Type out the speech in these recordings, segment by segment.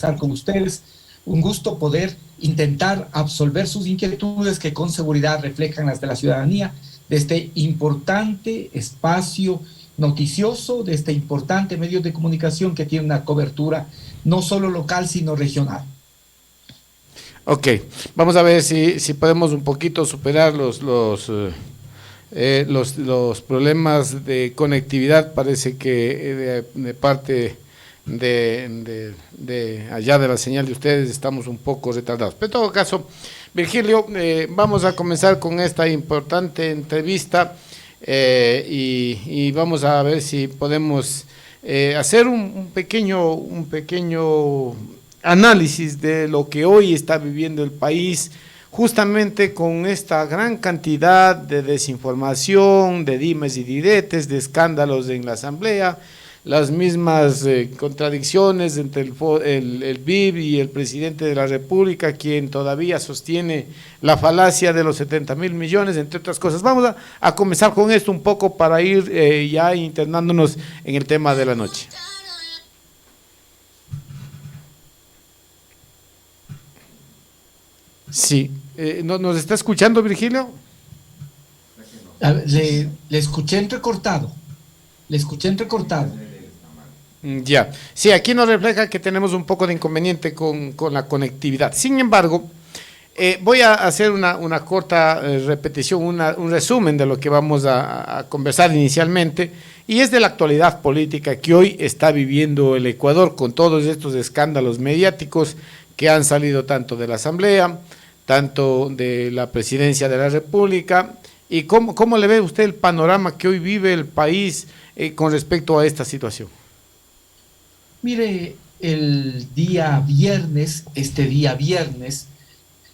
estar con ustedes. Un gusto poder intentar absolver sus inquietudes que con seguridad reflejan las de la ciudadanía de este importante espacio noticioso, de este importante medio de comunicación que tiene una cobertura no solo local, sino regional. Ok, vamos a ver si podemos un poquito superar los problemas de conectividad. Parece que de parte de allá de la señal de ustedes estamos un poco retardados. Pero en todo caso, Virgilio, vamos a comenzar con esta importante entrevista y vamos a ver si podemos hacer un pequeño análisis de lo que hoy está viviendo el país, justamente con esta gran cantidad de desinformación, de dimes y diretes, de escándalos en la Asamblea, las mismas contradicciones entre el BID y el presidente de la República, quien todavía sostiene la falacia de los 70.000 millones, entre otras cosas. Vamos a comenzar con esto un poco para ir ya internándonos en el tema de la noche. Sí, ¿nos está escuchando, Virgilio? Le escuché entrecortado. Le escuché entrecortado. Ya, sí, aquí nos refleja que tenemos un poco de inconveniente con la conectividad. Sin embargo, voy a hacer una corta repetición, un resumen de lo que vamos a conversar inicialmente, y es de la actualidad política que hoy está viviendo el Ecuador con todos estos escándalos mediáticos que han salido tanto de la Asamblea, tanto de la Presidencia de la República, y cómo le ve usted el panorama que hoy vive el país con respecto a esta situación. Mire, este día viernes,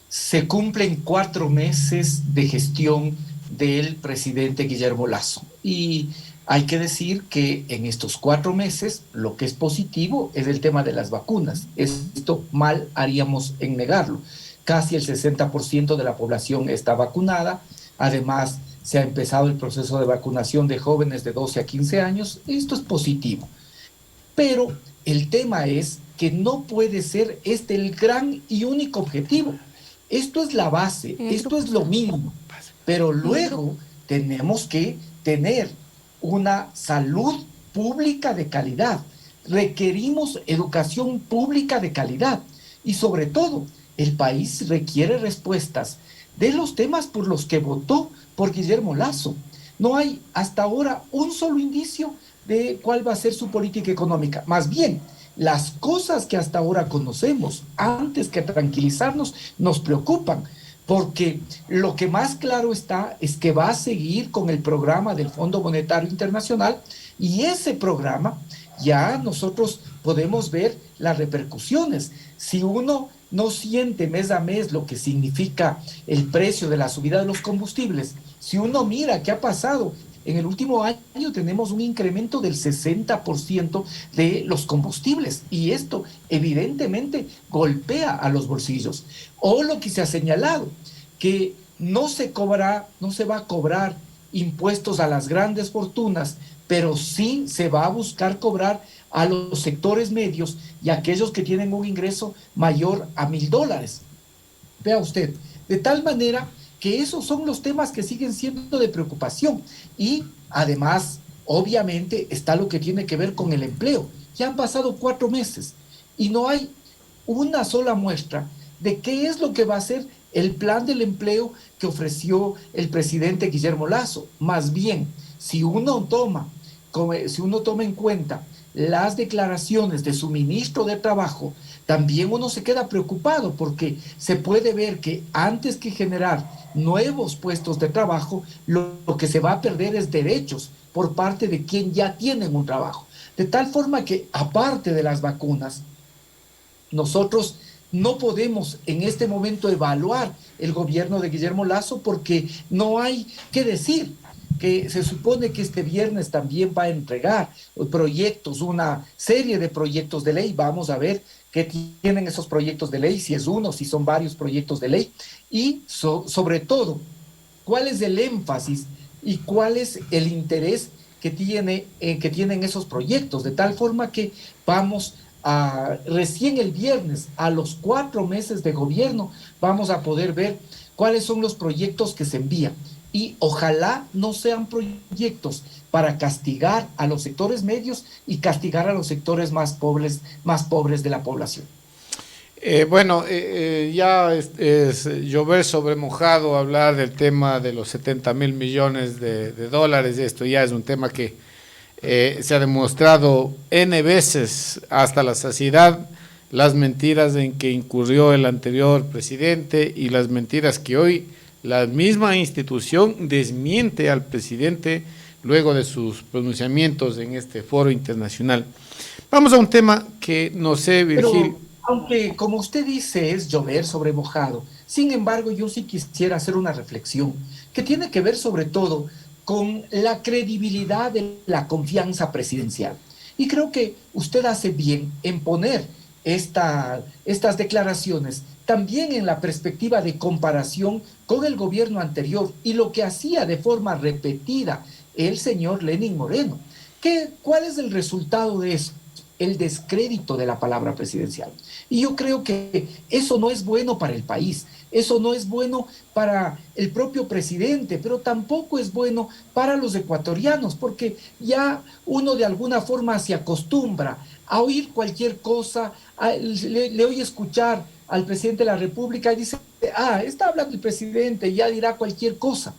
se cumplen 4 meses de gestión del presidente Guillermo Lasso. Y hay que decir que en estos 4 meses lo que es positivo es el tema de las vacunas. Esto mal haríamos en negarlo. Casi el 60% de la población está vacunada. Además, se ha empezado el proceso de vacunación de jóvenes de 12 a 15 años. Esto es positivo. Pero el tema es que no puede ser este el gran y único objetivo. Esto es la base, esto es lo mínimo. Pero luego tenemos que tener una salud pública de calidad. Requerimos educación pública de calidad. Y sobre todo, el país requiere respuestas de los temas por los que votó por Guillermo Lasso. No hay hasta ahora un solo indicio de cuál va a ser su política económica. Más bien, las cosas que hasta ahora conocemos, antes que tranquilizarnos, nos preocupan, porque lo que más claro está es que va a seguir con el programa del Fondo Monetario Internacional, y ese programa ya nosotros podemos ver las repercusiones. Si uno no siente mes a mes lo que significa el precio de la subida de los combustibles, si uno mira qué ha pasado, en el último año tenemos un incremento del 60% de los combustibles, y esto evidentemente golpea a los bolsillos. O lo que se ha señalado, que no se va a cobrar impuestos a las grandes fortunas, pero sí se va a buscar cobrar a los sectores medios y a aquellos que tienen un ingreso mayor a $1.000. Vea usted, de tal manera que esos son los temas que siguen siendo de preocupación. Y además, obviamente, está lo que tiene que ver con el empleo. Ya han pasado 4 meses y no hay una sola muestra de qué es lo que va a ser el plan del empleo que ofreció el presidente Guillermo Lasso. Más bien, si uno toma en cuenta las declaraciones de su ministro de Trabajo, también uno se queda preocupado, porque se puede ver que antes que generar nuevos puestos de trabajo, lo que se va a perder es derechos por parte de quien ya tienen un trabajo. De tal forma que, aparte de las vacunas, nosotros no podemos en este momento evaluar el gobierno de Guillermo Lasso, porque no hay que decir que se supone que este viernes también va a entregar proyectos, una serie de proyectos de ley. Vamos a ver qué tienen esos proyectos de ley, si es uno, si son varios proyectos de ley, y sobre todo, cuál es el énfasis y cuál es el interés que tienen esos proyectos, de tal forma que vamos recién el viernes, a los 4 meses de gobierno, vamos a poder ver cuáles son los proyectos que se envían. Y ojalá no sean proyectos para castigar a los sectores medios y castigar a los sectores más pobres de la población. Ya es llover sobre mojado hablar del tema de los 70.000 millones de dólares. Esto ya es un tema que se ha demostrado N veces hasta la saciedad, las mentiras en que incurrió el anterior presidente y las mentiras que hoy la misma institución desmiente al presidente luego de sus pronunciamientos en este foro internacional. Vamos a un tema que no sé, Virgilio. Pero aunque, como usted dice, es llover sobre mojado, sin embargo, yo sí quisiera hacer una reflexión que tiene que ver sobre todo con la credibilidad de la confianza presidencial. Y creo que usted hace bien en poner estas declaraciones también en la perspectiva de comparación con el gobierno anterior y lo que hacía de forma repetida el señor Lenín Moreno. ¿Cuál es el resultado de eso? El descrédito de la palabra presidencial. Y yo creo que eso no es bueno para el país, eso no es bueno para el propio presidente, pero tampoco es bueno para los ecuatorianos, porque ya uno de alguna forma se acostumbra a oír cualquier cosa, le oye escuchar al presidente de la República y dice, está hablando el presidente, ya dirá cualquier cosa.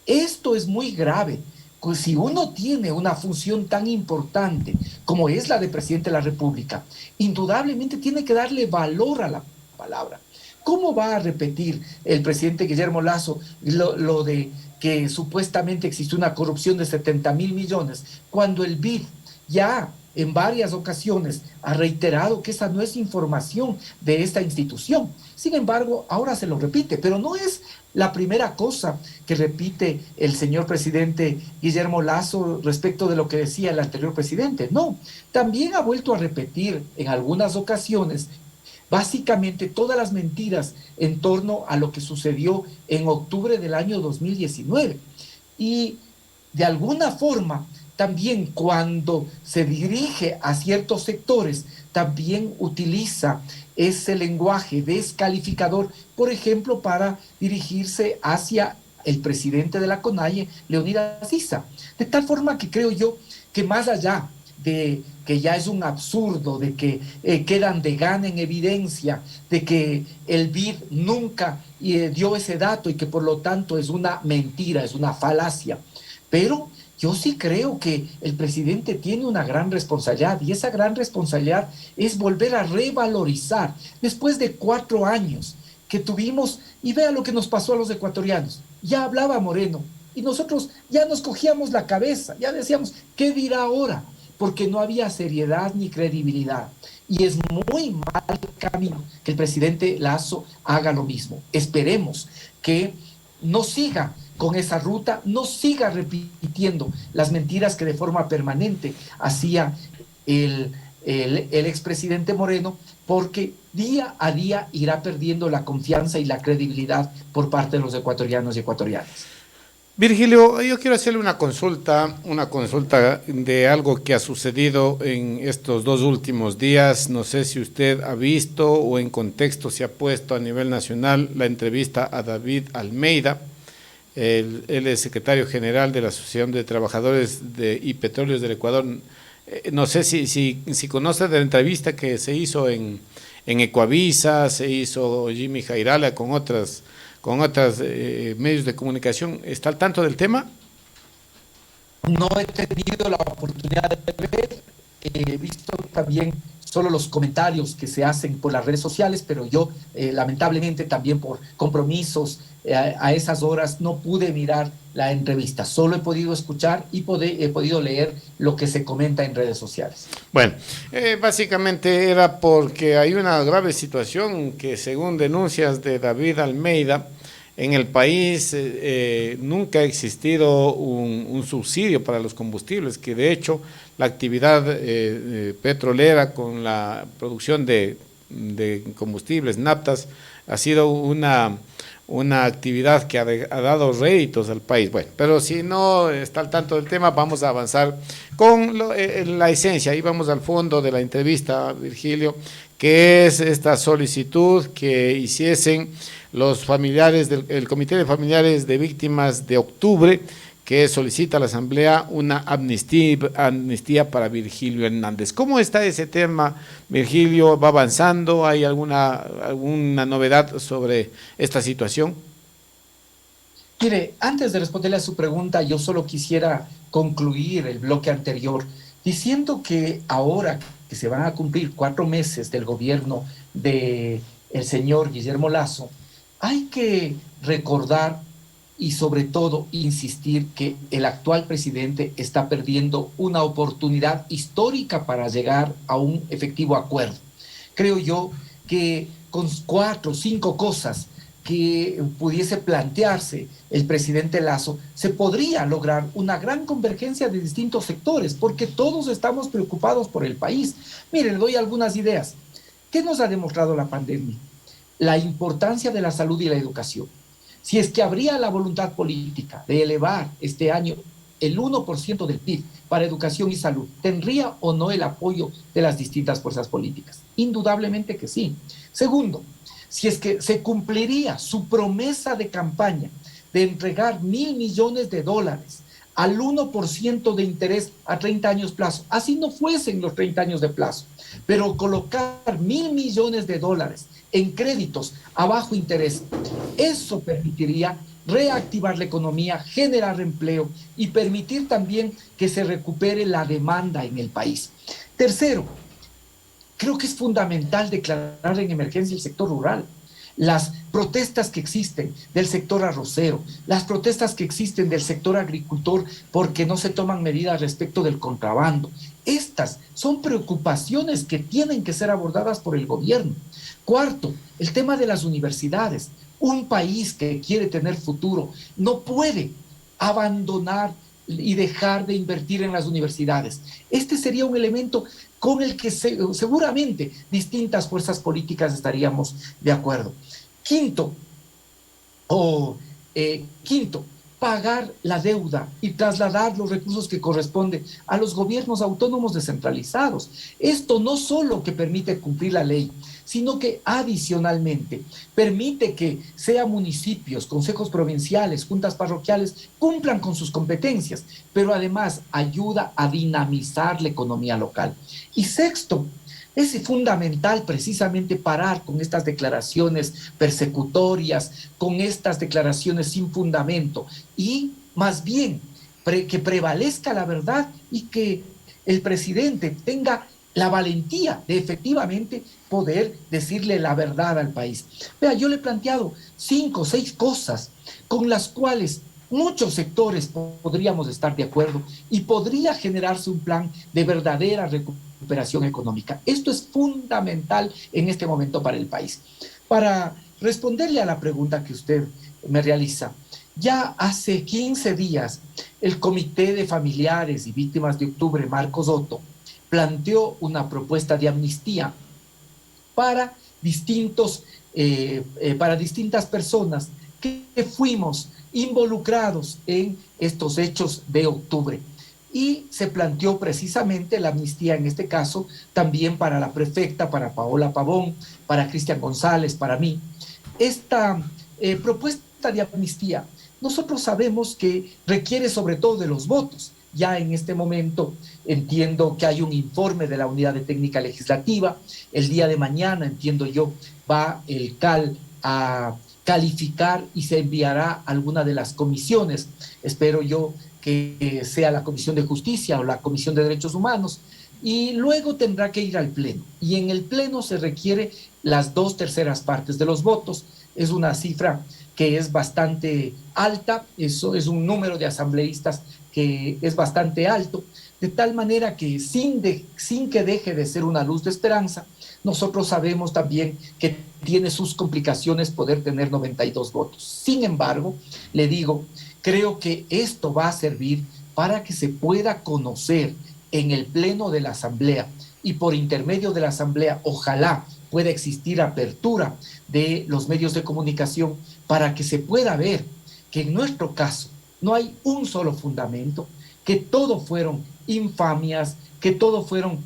Esto es muy grave. Pues si uno tiene una función tan importante como es la de presidente de la República, indudablemente tiene que darle valor a la palabra. ¿Cómo va a repetir el presidente Guillermo Lasso lo de que supuestamente existe una corrupción de 70.000 millones, cuando el BID ya en varias ocasiones ha reiterado que esa no es información de esta institución? Sin embargo, ahora se lo repite, pero no es la primera cosa que repite el señor presidente Guillermo Lasso respecto de lo que decía el anterior presidente. No, también ha vuelto a repetir en algunas ocasiones básicamente todas las mentiras en torno a lo que sucedió en octubre del año 2019. Y de alguna forma, también cuando se dirige a ciertos sectores, también utiliza ese lenguaje descalificador, por ejemplo, para dirigirse hacia el presidente de la CONAIE, Leonidas Issa. De tal forma que creo yo que más allá de que ya es un absurdo, de que quedan de gana en evidencia, de que el BID nunca dio ese dato y que por lo tanto es una mentira, es una falacia. Pero yo sí creo que el presidente tiene una gran responsabilidad y esa gran responsabilidad es volver a revalorizar después de 4 años que tuvimos, y vea lo que nos pasó a los ecuatorianos. Ya hablaba Moreno y nosotros ya nos cogíamos la cabeza, ya decíamos, ¿qué dirá ahora? Porque no había seriedad ni credibilidad. Y es muy mal camino que el presidente Lasso haga lo mismo. Esperemos que no siga con esa ruta, no siga repitiendo las mentiras que de forma permanente hacía el expresidente Moreno, porque día a día irá perdiendo la confianza y la credibilidad por parte de los ecuatorianos y ecuatorianas. Virgilio, yo quiero hacerle una consulta de algo que ha sucedido en estos 2 últimos días. No sé si usted ha visto o en contexto se ha puesto a nivel nacional la entrevista a David Almeida. Él es secretario general de la Asociación de Trabajadores y Petróleos del Ecuador. No sé si conoce de la entrevista que se hizo en Ecuavisa, se hizo Jimmy Jairala con otras medios de comunicación. ¿Está al tanto del tema? No he tenido la oportunidad de ver, he visto también solo los comentarios que se hacen por las redes sociales, pero yo lamentablemente también por compromisos a esas horas no pude mirar la entrevista, solo he podido escuchar y he podido leer lo que se comenta en redes sociales. Bueno, básicamente era porque hay una grave situación que, según denuncias de David Almeida, en el país nunca ha existido un subsidio para los combustibles, que de hecho la actividad petrolera con la producción de combustibles, naftas, ha sido una una actividad que ha dado réditos al país. Bueno, pero si no está al tanto del tema, vamos a avanzar con la esencia. Y vamos al fondo de la entrevista, Virgilio, que es esta solicitud que hiciesen los familiares el Comité de Familiares de Víctimas de Octubre, que solicita a la Asamblea una amnistía para Virgilio Hernández. ¿Cómo está ese tema, Virgilio? ¿Va avanzando? ¿Hay alguna novedad sobre esta situación? Mire, antes de responderle a su pregunta, yo solo quisiera concluir el bloque anterior diciendo que ahora que se van a cumplir 4 meses del gobierno del señor Guillermo Lasso, hay que recordar y sobre todo insistir que el actual presidente está perdiendo una oportunidad histórica para llegar a un efectivo acuerdo. Creo yo que con 4 o 5 cosas que pudiese plantearse el presidente Lasso, se podría lograr una gran convergencia de distintos sectores, porque todos estamos preocupados por el país. Miren, le doy algunas ideas. ¿Qué nos ha demostrado la pandemia? La importancia de la salud y la educación. Si es que habría la voluntad política de elevar este año el 1% del PIB para educación y salud, ¿tendría o no el apoyo de las distintas fuerzas políticas? Indudablemente que sí. Segundo, si es que se cumpliría su promesa de campaña de entregar $1.000 millones al 1% de interés a 30 años plazo, así no fuesen los 30 años de plazo, pero colocar $1.000 millones en créditos a bajo interés, eso permitiría reactivar la economía, generar empleo y permitir también que se recupere la demanda en el país. Tercero, creo que es fundamental declarar en emergencia el sector rural. Las protestas que existen del sector arrocero, las protestas que existen del sector agricultor porque no se toman medidas respecto del contrabando. Estas son preocupaciones que tienen que ser abordadas por el gobierno. Cuarto, el tema de las universidades. Un país que quiere tener futuro no puede abandonar y dejar de invertir en las universidades. Este sería un elemento con el que seguramente distintas fuerzas políticas estaríamos de acuerdo. Quinto, pagar la deuda y trasladar los recursos que corresponden a los gobiernos autónomos descentralizados. Esto no solo que permite cumplir la ley, sino que adicionalmente permite que sean municipios, consejos provinciales, juntas parroquiales, cumplan con sus competencias, pero además ayuda a dinamizar la economía local. Y sexto, es fundamental precisamente parar con estas declaraciones persecutorias, con estas declaraciones sin fundamento y más bien que prevalezca la verdad y que el presidente tenga la valentía de efectivamente poder decirle la verdad al país. Vea, yo le he planteado 5 o 6 cosas con las cuales muchos sectores podríamos estar de acuerdo y podría generarse un plan de verdadera recuperación económica. Esto es fundamental en este momento para el país. Para responderle a la pregunta que usted me realiza, ya hace 15 días el Comité de Familiares y Víctimas de Octubre, Marcos Otto, planteó una propuesta de amnistía para distintas personas que fuimos involucrados en estos hechos de octubre. Y se planteó precisamente la amnistía, en este caso, también para la prefecta, para Paola Pavón, para Cristian González, para mí. Esta propuesta de amnistía, nosotros sabemos que requiere sobre todo de los votos. Ya en este momento entiendo que hay un informe de la Unidad de Técnica Legislativa. El día de mañana, entiendo yo, va el CAL a calificar y se enviará a alguna de las comisiones. Espero yo que sea la Comisión de Justicia o la Comisión de Derechos Humanos. Y luego tendrá que ir al Pleno. Y en el Pleno se requiere las 2/3 partes de los votos. Es una cifra que es bastante alta. Eso es un número de asambleístas que es bastante alto, de tal manera que sin que deje de ser una luz de esperanza, nosotros sabemos también que tiene sus complicaciones poder tener 92 votos. Sin embargo, le digo, creo que esto va a servir para que se pueda conocer en el Pleno de la Asamblea y por intermedio de la Asamblea, ojalá pueda existir apertura de los medios de comunicación para que se pueda ver que en nuestro caso no hay un solo fundamento, que todo fueron infamias, que todo fueron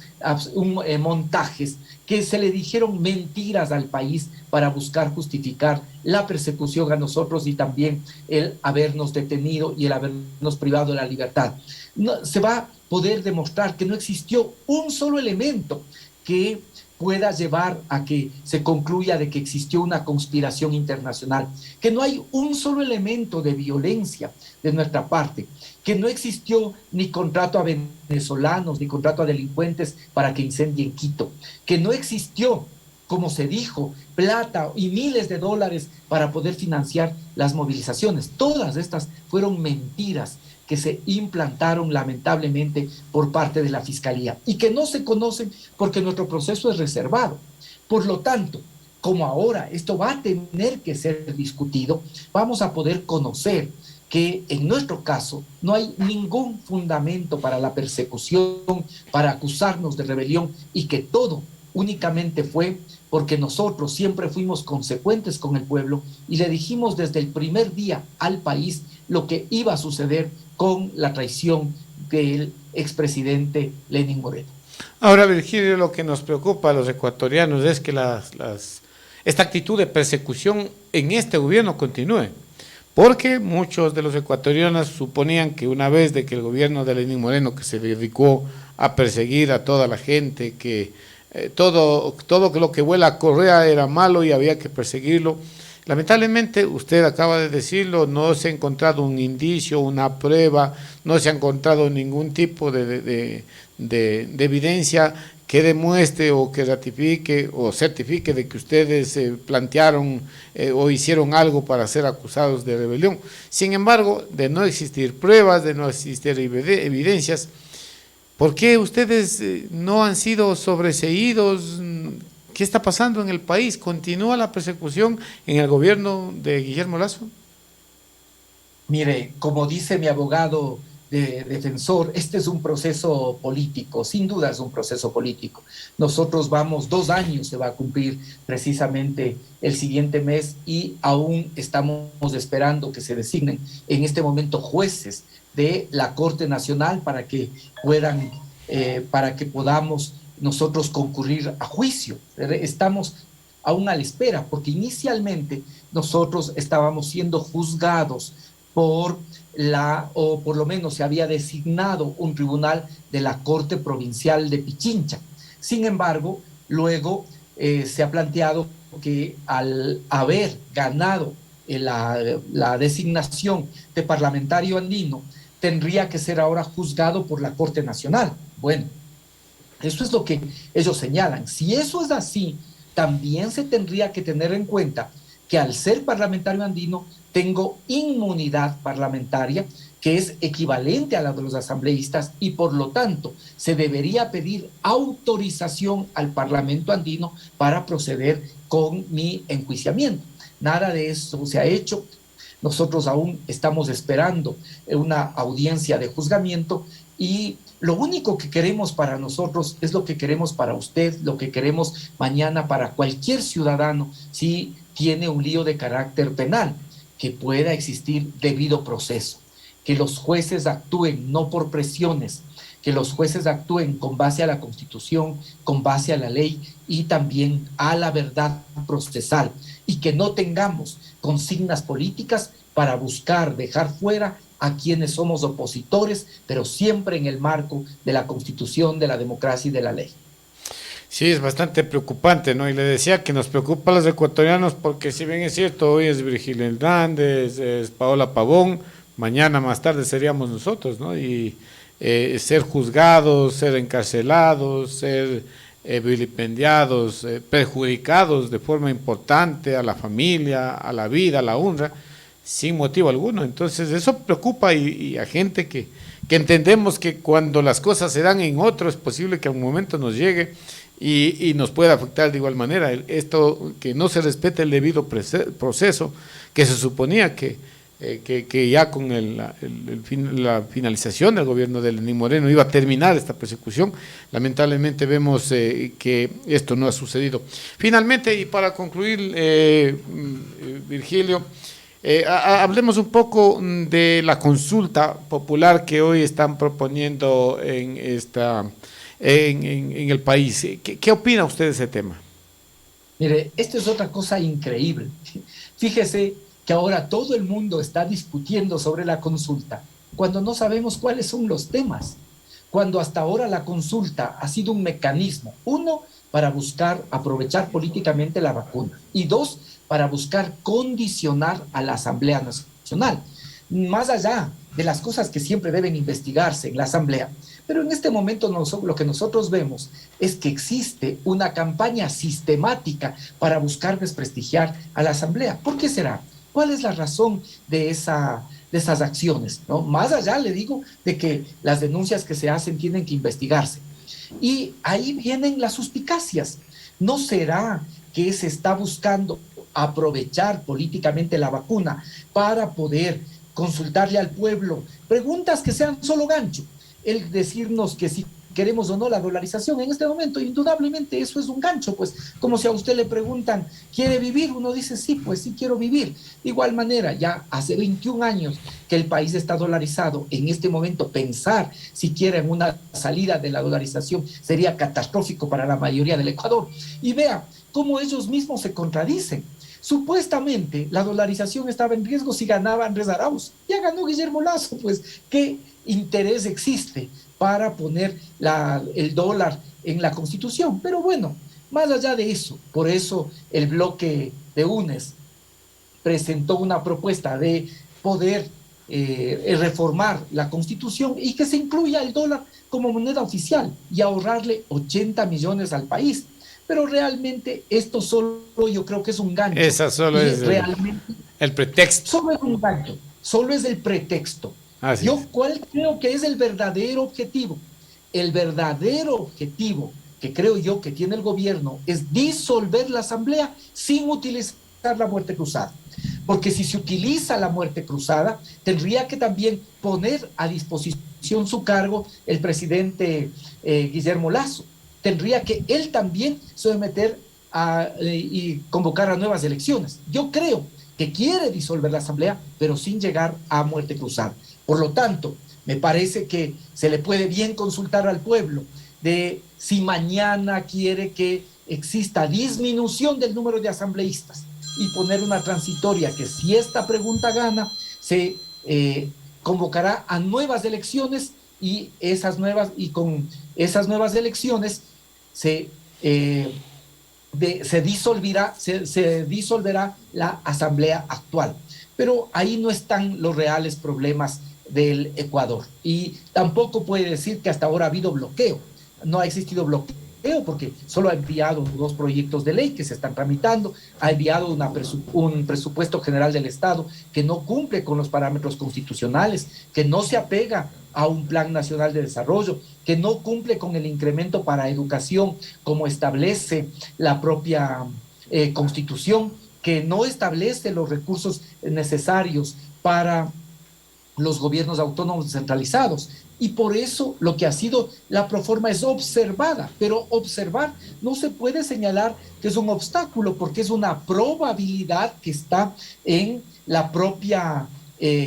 montajes, que se le dijeron mentiras al país para buscar justificar la persecución a nosotros y también el habernos detenido y el habernos privado de la libertad. No, se va a poder demostrar que no existió un solo elemento que pueda llevar a que se concluya de que existió una conspiración internacional, que no hay un solo elemento de violencia de nuestra parte, que no existió ni contrato a venezolanos, ni contrato a delincuentes para que incendien Quito, que no existió, como se dijo, plata y miles de dólares para poder financiar las movilizaciones. Todas estas fueron mentiras que se implantaron lamentablemente por parte de la Fiscalía y que no se conocen porque nuestro proceso es reservado. Por lo tanto, como ahora esto va a tener que ser discutido, vamos a poder conocer que en nuestro caso no hay ningún fundamento para la persecución, para acusarnos de rebelión y que todo únicamente fue porque nosotros siempre fuimos consecuentes con el pueblo y le dijimos desde el primer día al país lo que iba a suceder con la traición del expresidente Lenín Moreno. Ahora, Virgilio, lo que nos preocupa a los ecuatorianos es que esta actitud de persecución en este gobierno continúe, porque muchos de los ecuatorianos suponían que una vez de que el gobierno de Lenín Moreno, que se dedicó a perseguir a toda la gente, que todo lo que vuela a Correa era malo y había que perseguirlo. Lamentablemente, usted acaba de decirlo, no se ha encontrado un indicio, una prueba, no se ha encontrado ningún tipo de evidencia que demuestre o que ratifique o certifique de que ustedes plantearon o hicieron algo para ser acusados de rebelión. Sin embargo, de no existir pruebas, de no existir evidencias, ¿por qué ustedes no han sido sobreseídos? ¿Qué está pasando en el país? ¿Continúa la persecución en el gobierno de Guillermo Lasso? Mire, como dice mi abogado defensor, este es un proceso político, sin duda es un proceso político. Nosotros vamos 2 años, se va a cumplir precisamente el siguiente mes y aún estamos esperando que se designen en este momento jueces de la Corte Nacional para que podamos nosotros concurrir a juicio. Estamos aún a la espera, porque inicialmente nosotros estábamos siendo juzgados o por lo menos se había designado un tribunal de la Corte Provincial de Pichincha. Sin embargo, luego se ha planteado que al haber ganado la designación de parlamentario andino, tendría que ser ahora juzgado por la Corte Nacional. Bueno, eso es lo que ellos señalan. Si eso es así, también se tendría que tener en cuenta que al ser parlamentario andino tengo inmunidad parlamentaria que es equivalente a la de los asambleístas y por lo tanto se debería pedir autorización al Parlamento andino para proceder con mi enjuiciamiento. Nada de eso se ha hecho. Nosotros aún estamos esperando una audiencia de juzgamiento y lo único que queremos para nosotros es lo que queremos para usted, lo que queremos mañana para cualquier ciudadano si tiene un lío de carácter penal, que pueda existir debido proceso, que los jueces actúen no por presiones, que los jueces actúen con base a la Constitución, con base a la ley y también a la verdad procesal, y que no tengamos consignas políticas para buscar dejar fuera a quienes somos opositores, pero siempre en el marco de la Constitución, de la democracia y de la ley. Sí, es bastante preocupante, ¿no? Y le decía que nos preocupa a los ecuatorianos porque si bien es cierto, hoy es Virgilio Hernández, es Paola Pavón, mañana más tarde seríamos nosotros, ¿no? Y ser juzgados, ser encarcelados, ser vilipendiados, perjudicados de forma importante a la familia, a la vida, a la honra, sin motivo alguno. Entonces eso preocupa y a gente que entendemos que cuando las cosas se dan en otro es posible que a un momento nos llegue y nos pueda afectar de igual manera. Esto que no se respete el debido proceso, que se suponía que que ya con la finalización del gobierno de Lenín Moreno iba a terminar esta persecución. Lamentablemente vemos que esto no ha sucedido. Finalmente, y para concluir, Virgilio, hablemos un poco de la consulta popular que hoy están proponiendo en el país. ¿Qué opina usted de ese tema? Mire, esto es otra cosa increíble. Fíjese que ahora todo el mundo está discutiendo sobre la consulta, cuando no sabemos cuáles son los temas, cuando hasta ahora la consulta ha sido un mecanismo, uno, para buscar aprovechar políticamente la vacuna, y dos, para buscar condicionar a la Asamblea Nacional, más allá de las cosas que siempre deben investigarse en la Asamblea. Pero en este momento lo que nosotros vemos es que existe una campaña sistemática para buscar desprestigiar a la Asamblea. ¿Por qué será? ¿Cuál es la razón de esas acciones? ¿No? Más allá, le digo, de que las denuncias que se hacen tienen que investigarse. Y ahí vienen las suspicacias. ¿No será que se está buscando aprovechar políticamente la vacuna para poder consultarle al pueblo preguntas que sean solo gancho? El decirnos que si queremos o no la dolarización en este momento, indudablemente eso es un gancho, pues como si a usted le preguntan, ¿quiere vivir? Uno dice, sí, pues sí quiero vivir. De igual manera, ya hace 21 años que el país está dolarizado, en este momento pensar siquiera en una salida de la dolarización sería catastrófico para la mayoría del Ecuador. Y vea cómo ellos mismos se contradicen. Supuestamente la dolarización estaba en riesgo si ganaba Andrés Arauz. Ya ganó Guillermo Lasso, pues ¿qué interés existe para poner el dólar en la Constitución? Pero bueno, más allá de eso, por eso el bloque de UNES presentó una propuesta de poder reformar la Constitución y que se incluya el dólar como moneda oficial y ahorrarle 80 millones al país. Pero realmente esto solo yo creo que es un gancho. Esa solo es el pretexto. Solo es un gancho, solo es el pretexto. ¿Cuál creo que es el verdadero objetivo? El verdadero objetivo que creo yo que tiene el gobierno es disolver la Asamblea sin utilizar la muerte cruzada. Porque si se utiliza la muerte cruzada, tendría que también poner a disposición su cargo el presidente Guillermo Lasso. Tendría que él también someter y convocar a nuevas elecciones. Yo creo que quiere disolver la Asamblea, pero sin llegar a muerte cruzada. Por lo tanto, me parece que se le puede bien consultar al pueblo de si mañana quiere que exista disminución del número de asambleístas y poner una transitoria que si esta pregunta gana, se convocará a nuevas elecciones y con esas nuevas elecciones se disolverá la asamblea actual. Pero ahí no están los reales problemas del Ecuador. Y tampoco puede decir que hasta ahora ha habido bloqueo. No ha existido bloqueo porque solo ha enviado 2 proyectos de ley que se están tramitando, ha enviado un presupuesto general del Estado que no cumple con los parámetros constitucionales, que no se apega a un plan nacional de desarrollo, que no cumple con el incremento para educación como establece la propia Constitución, que no establece los recursos necesarios para los gobiernos autónomos centralizados. Y por eso lo que ha sido la proforma es observada, pero observar no se puede señalar que es un obstáculo porque es una probabilidad que está en la propia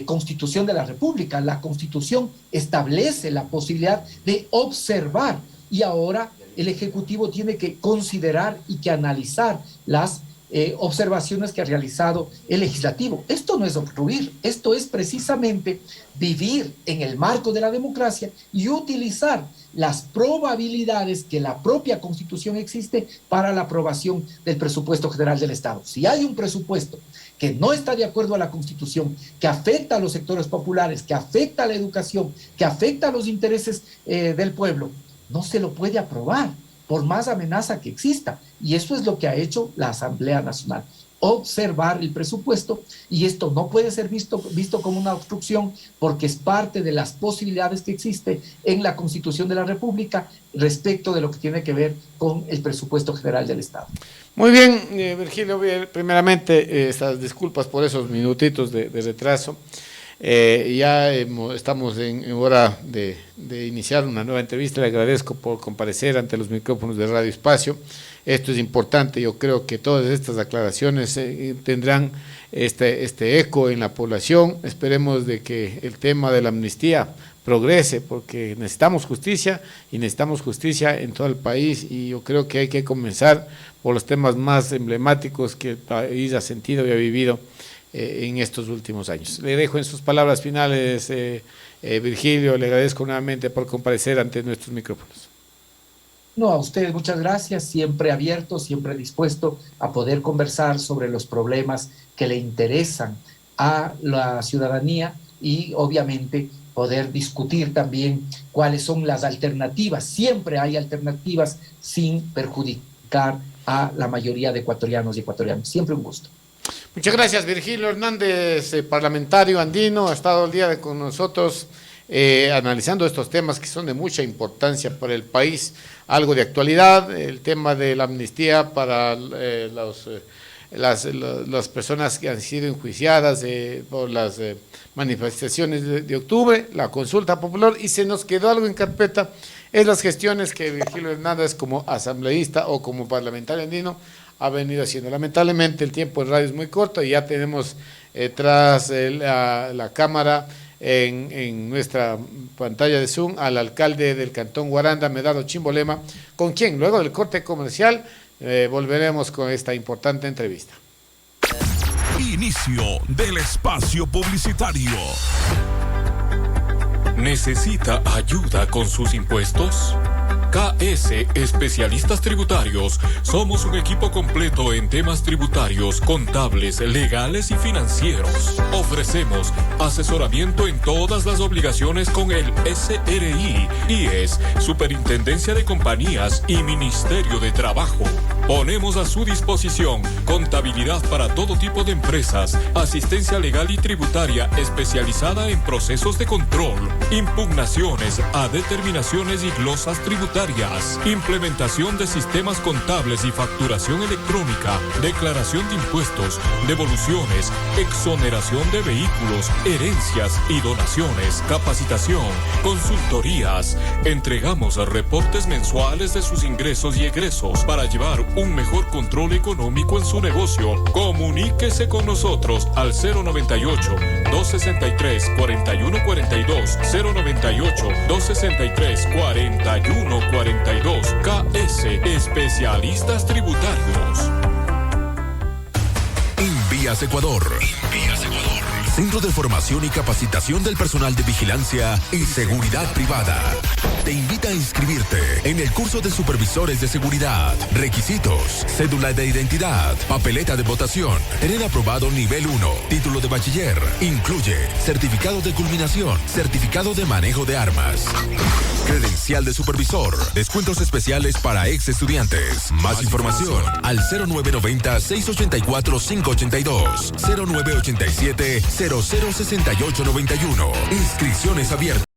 Constitución de la República. La Constitución establece la posibilidad de observar y ahora el Ejecutivo tiene que considerar y que analizar las observaciones que ha realizado el legislativo. Esto no es obstruir, esto es precisamente vivir en el marco de la democracia y utilizar las probabilidades que la propia Constitución existe para la aprobación del presupuesto general del Estado. Si hay un presupuesto que no está de acuerdo a la Constitución, que afecta a los sectores populares, que afecta a la educación, que afecta a los intereses del pueblo, no se lo puede aprobar por más amenaza que exista. Y eso es lo que ha hecho la Asamblea Nacional, observar el presupuesto, y esto no puede ser visto como una obstrucción porque es parte de las posibilidades que existe en la Constitución de la República respecto de lo que tiene que ver con el presupuesto general del Estado. Muy bien, Virgilio, primeramente estas disculpas por esos minutitos de retraso. Estamos en hora de iniciar una nueva entrevista. Le agradezco por comparecer ante los micrófonos de Radio Espacio. Esto es importante, yo creo que todas estas aclaraciones tendrán este eco en la población. Esperemos de que el tema de la amnistía progrese, porque necesitamos justicia y necesitamos justicia en todo el país, y yo creo que hay que comenzar por los temas más emblemáticos que el país ha sentido y ha vivido en estos últimos años. Le dejo en sus palabras finales, Virgilio, le agradezco nuevamente por comparecer ante nuestros micrófonos. No, a ustedes muchas gracias, siempre abierto, siempre dispuesto a poder conversar sobre los problemas que le interesan a la ciudadanía y obviamente poder discutir también cuáles son las alternativas. Siempre hay alternativas sin perjudicar a la mayoría de ecuatorianos y ecuatorianas. Siempre un gusto. Muchas gracias, Virgilio Hernández, parlamentario andino, ha estado el día con nosotros analizando estos temas que son de mucha importancia para el país, algo de actualidad, el tema de la amnistía para las personas que han sido enjuiciadas por las manifestaciones de octubre, la consulta popular, y se nos quedó algo en carpeta, es las gestiones que Virgilio Hernández como asambleísta o como parlamentario andino ha venido haciendo. Lamentablemente el tiempo en radio es muy corto y ya tenemos tras la cámara en nuestra pantalla de Zoom al alcalde del Cantón Guaranda, Medardo Chimbolema, con quien luego del corte comercial volveremos con esta importante entrevista. Inicio del espacio publicitario. ¿Necesita ayuda con sus impuestos? KS Especialistas Tributarios. Somos un equipo completo en temas tributarios, contables, legales y financieros. Ofrecemos asesoramiento en todas las obligaciones con el SRI, IES, Superintendencia de Compañías y Ministerio de Trabajo. Ponemos a su disposición contabilidad para todo tipo de empresas, asistencia legal y tributaria especializada en procesos de control, impugnaciones a determinaciones y glosas tributarias, implementación de sistemas contables y facturación electrónica, declaración de impuestos, devoluciones, exoneración de vehículos, herencias y donaciones, capacitación, consultorías. Entregamos reportes mensuales de sus ingresos y egresos para llevar un mejor control económico en su negocio. Comuníquese con nosotros al 098-263-4142, 098-263-4142. KS Especialistas Tributarios. Invías Ecuador. Centro de Formación y Capacitación del Personal de Vigilancia y Seguridad Privada. Te invita a inscribirte en el curso de supervisores de seguridad. Requisitos: cédula de identidad, papeleta de votación, tener aprobado nivel 1, título de bachiller. Incluye certificado de culminación, certificado de manejo de armas, credencial de supervisor, descuentos especiales para ex estudiantes. Más información al 0990-684-582, 0987-006891. Inscripciones abiertas.